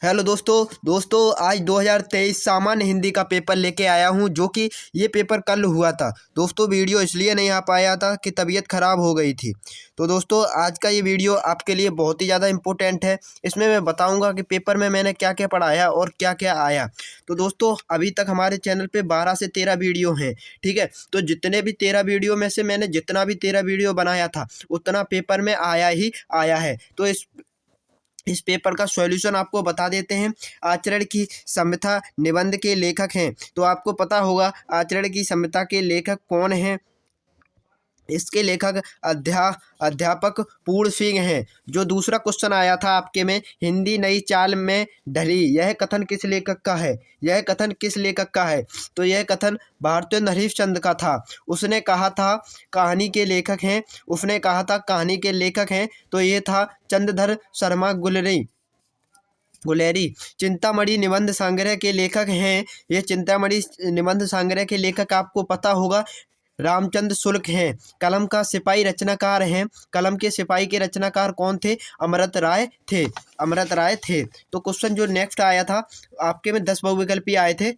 Hello दोस्तों आज 2023 सामान्य हिंदी का पेपर लेके आया हूँ जो कि ये पेपर कल हुआ था। दोस्तों वीडियो इसलिए नहीं आ पाया था कि तबीयत ख़राब हो गई थी। तो दोस्तों आज का ये वीडियो आपके लिए बहुत ही ज़्यादा इम्पोर्टेंट है। इसमें मैं बताऊँगा कि पेपर में मैंने क्या क्या पढ़ाया और क्या क्या आया। तो दोस्तों अभी तक हमारे चैनल पे 12 से 13 वीडियो हैं, ठीक है। तो जितने भी 13 वीडियो में से मैंने जितना भी 13 वीडियो बनाया था उतना पेपर में आया ही आया है। तो इस पेपर का सॉल्यूशन आपको बता देते हैं। आचरण की संहिता निबंध के लेखक हैं, तो आपको पता होगा आचरण की संहिता के लेखक कौन हैं। इसके लेखक अध्यापक पूर्ण सिंह हैं। जो दूसरा क्वेश्चन आया था आपके में, हिंदी नई चाल में ढली, यह कथन किस लेखक का है? यह कथन किस लेखक का है? तो यह कथन भारतेंदु हरीशचंद्र का था। उसने कहा था कहानी के लेखक हैं, उसने कहा था कहानी के लेखक हैं, तो ये था चंद्रधर शर्मा गुलेरी। चिंतामणि निबंध संग्रह के लेखक हैं, ये चिंतामणि निबंध संग्रह के लेखक आपको पता होगा रामचंद्र शुक्ल हैं। कलम का सिपाही रचनाकार हैं। कलम के सिपाही के रचनाकार कौन थे? अमृत राय थे। तो क्वेश्चन जो नेक्स्ट आया था आपके में 10 बहुविकल्पी आए थे।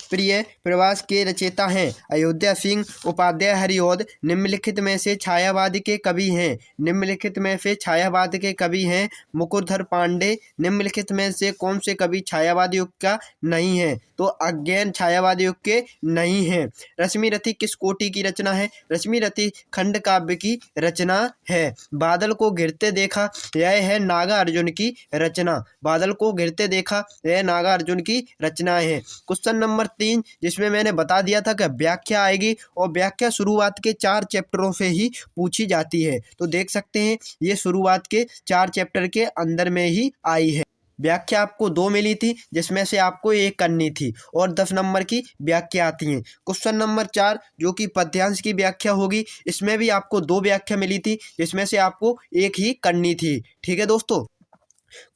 प्रिय प्रवास के रचयिता हैं अयोध्या सिंह उपाध्याय हरिऔध। निम्नलिखित में से छायावाद के कवि हैं। निम्नलिखित में से छायावाद के कवि हैं मुकुरधर पांडे। निम्नलिखित में से कौन से कवि छायावाद युग का नहीं है? तो अज्ञान छायावाद युग के नहीं है। रश्मि रथी किस कोटि की रचना है? रश्मि रथी खंड काव्य की रचना है। बादल को घिरते देखा, यह है नागा अर्जुन की रचना। बादल को घिरते देखा, यह नागा अर्जुन की रचना है। क्वेश्चन नंबर 3 जिसमें मैंने बता दिया था कि व्याख्या आएगी, और व्याख्या शुरुआत के 4 चैप्टरों से ही पूछी जाती है। तो देख सकते हैं ये शुरुआत के 4 चैप्टर के अंदर में ही आई है। व्याख्या आपको 2 मिली थी जिसमें से आपको 1 करनी थी, और 10 नंबर की व्याख्या आती हैं। क्वेश्चन नंबर 4 जो कि पद्यांश की व्याख्या होगी, इसमें भी आपको 2 व्याख्या मिली थी जिसमें से आपको 1 ही करनी थी, ठीक है दोस्तों।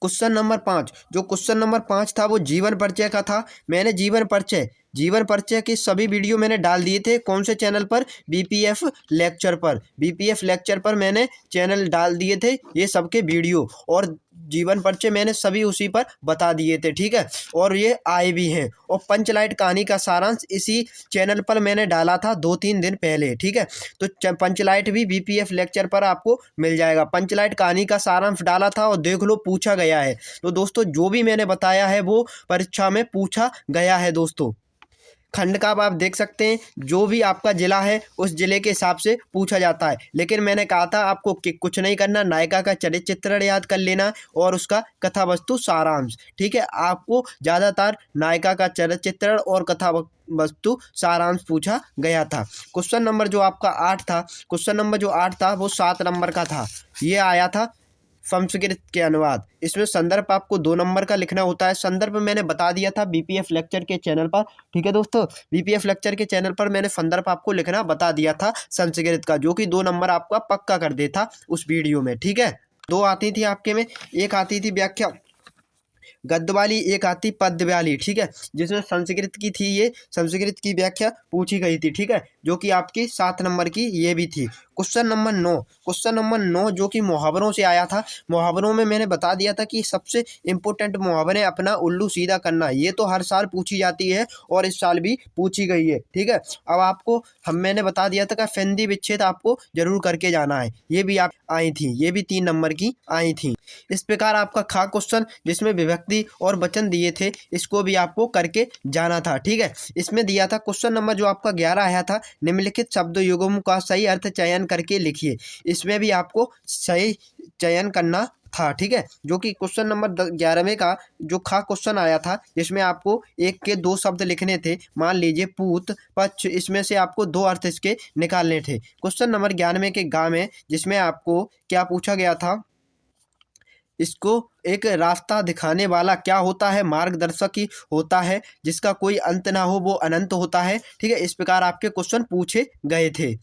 क्वेश्चन नंबर 5 जो क्वेश्चन नंबर 5 था वो जीवन परिचय का था। मैंने जीवन परिचय के सभी वीडियो मैंने डाल दिए थे। कौन से चैनल पर? बीपीएफ लेक्चर पर। बीपीएफ लेक्चर पर मैंने चैनल डाल दिए थे ये सबके वीडियो, और जीवन परिचय मैंने सभी उसी पर बता दिए थे, ठीक है। और ये आए भी हैं। और पंचलाइट कहानी का सारांश इसी चैनल पर मैंने डाला था 2-3 दिन पहले, ठीक है। तो पंचलाइट भी बीपीएफ लेक्चर पर आपको मिल जाएगा। पंचलाइट कहानी का सारांश डाला था और देख लो पूछा गया है। तो दोस्तों जो भी मैंने बताया है वो परीक्षा में पूछा गया है दोस्तों। खंड का आप देख सकते हैं, जो भी आपका जिला है उस जिले के हिसाब से पूछा जाता है। लेकिन मैंने कहा था आपको कि कुछ नहीं करना, नायिका का चरित्र चित्रण याद कर लेना और उसका कथा वस्तु सारांश, ठीक है। आपको ज़्यादातर नायिका का चरित्र चित्रण और कथा वस्तु सारांश पूछा गया था। क्वेश्चन नंबर जो आपका 8 था, क्वेश्चन नंबर जो 8 था वो 7 नंबर का था। ये आया था संस्कृत के अनुवाद। इसमें संदर्भ आपको 2 नंबर का लिखना होता है। संदर्भ मैंने बता दिया था बीपीएफ लेक्चर के चैनल पर, ठीक है दोस्तों। बीपीएफ लेक्चर के चैनल पर मैंने संदर्भ आपको लिखना बता दिया था संस्कृत का, जो कि 2 नंबर आपका पक्का कर देता उस वीडियो में, ठीक है। 2 आती थी आपके में, एक आती थी व्याख्या गद्य वाली, एक आती पद्य वाली, ठीक है। जिसमें संस्कृत की थी, ये संस्कृत की व्याख्या पूछी गई थी, ठीक है, जो कि आपकी 7 नंबर की ये भी थी। क्वेश्चन नंबर 9 जो कि मुहावरों से आया था। मुहावरों में मैंने बता दिया था कि सबसे इम्पोर्टेंट मुहावरे अपना उल्लू सीधा करना, ये तो हर साल पूछी जाती है और इस साल भी पूछी गई है, ठीक है। अब आपको मैंने बता दिया था कि संधि विच्छेद आपको जरूर करके जाना है, ये भी आप आई थी, ये भी 3 नंबर की आई थी। इस प्रकार आपका खा क्वेश्चन जिसमें विभक्ति और वचन दिए थे, इसको भी आपको करके जाना था, ठीक है। इसमें दिया था क्वेश्चन नंबर जो आपका 11 आया था, निम्नलिखित शब्द युग्म का सही अर्थ चयन करके लिखिए। इसमें भी आपको सही चयन करना था, ठीक है। जो कि क्वेश्चन नंबर 11वें का जो खा क्वेश्चन आया था, जिसमें आपको 1 के 2 शब्द लिखने थे। मान लीजिए पूत पक्ष, इसमें से आपको 2 अर्थ इसके निकालने थे। क्वेश्चन नंबर 11वें के गा में, जिसमें आपको क्या पूछा गया था, इसको एक रास्ता दिखाने वाला क्या होता है? मार्गदर्शक ही होता है। जिसका कोई अंत ना हो वो अनंत होता है, ठीक है। इस प्रकार आपके क्वेश्चन पूछे गए थे।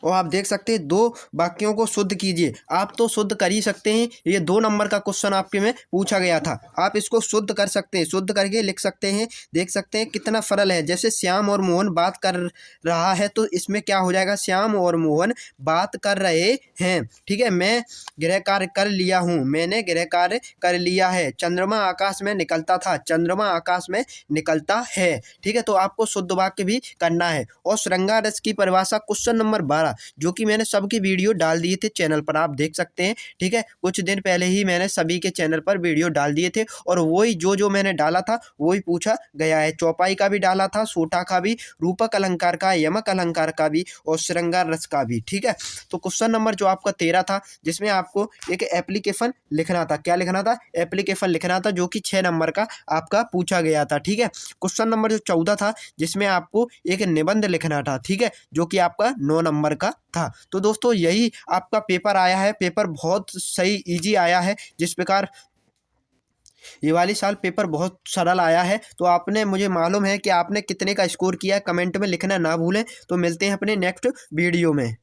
और आप देख सकते हैं 2 वाक्यों को शुद्ध कीजिए। आप तो शुद्ध कर ही सकते हैं, ये 2 नंबर का क्वेश्चन आपके में पूछा गया था। आप इसको शुद्ध कर सकते हैं, शुद्ध करके लिख सकते हैं। देख सकते हैं कितना सरल है। जैसे श्याम और मोहन बात कर रहा है तो इसमें क्या हो जाएगा, श्याम और मोहन बात कर रहे हैं। ठीक है, मैं गृह कार्य कर लिया हूँ, मैंने गृह कार्य कर लिया है। चंद्रमा आकाश में निकलता था, चंद्रमा आकाश में निकलता है। ठीक है, तो आपको शुद्ध वाक्य भी करना है। और श्रृंगार रस की परिभाषा क्वेश्चन नंबर 12, जो कि मैंने सबकी वीडियो डाल दिए थे चैनल पर, आप देख सकते हैं। ठीक है, कुछ दिन पहले ही मैंने सभी के चैनल पर वीडियो डाल दिए थे और वही जो मैंने डाला था वही पूछा गया है। चौपाई का भी डाला था, सोटा का भी, रूपक अलंकार का, यमक अलंकार का भी और श्रृंगार रस का भी। ठीक है, तो क्वेश्चन नंबर जो आपका 13 था, जिसमें आपको एक एप्लीकेशन लिखना था। क्या लिखना था? एप्लीकेशन लिखना था, जो कि 6 नंबर का आपका पूछा गया था। ठीक है, क्वेश्चन नंबर जो 14 था, जिसमें आपको एक निबंध लिखना था। ठीक है, जो कि आपका 9 नंबर का था। तो दोस्तों यही आपका पेपर आया है। पेपर बहुत सही इजी आया है। जिस प्रकार ये वाली साल पेपर बहुत सरल आया है। तो आपने, मुझे मालूम है कि आपने कितने का स्कोर किया है, कमेंट में लिखना ना भूलें। तो मिलते हैं अपने नेक्स्ट वीडियो में।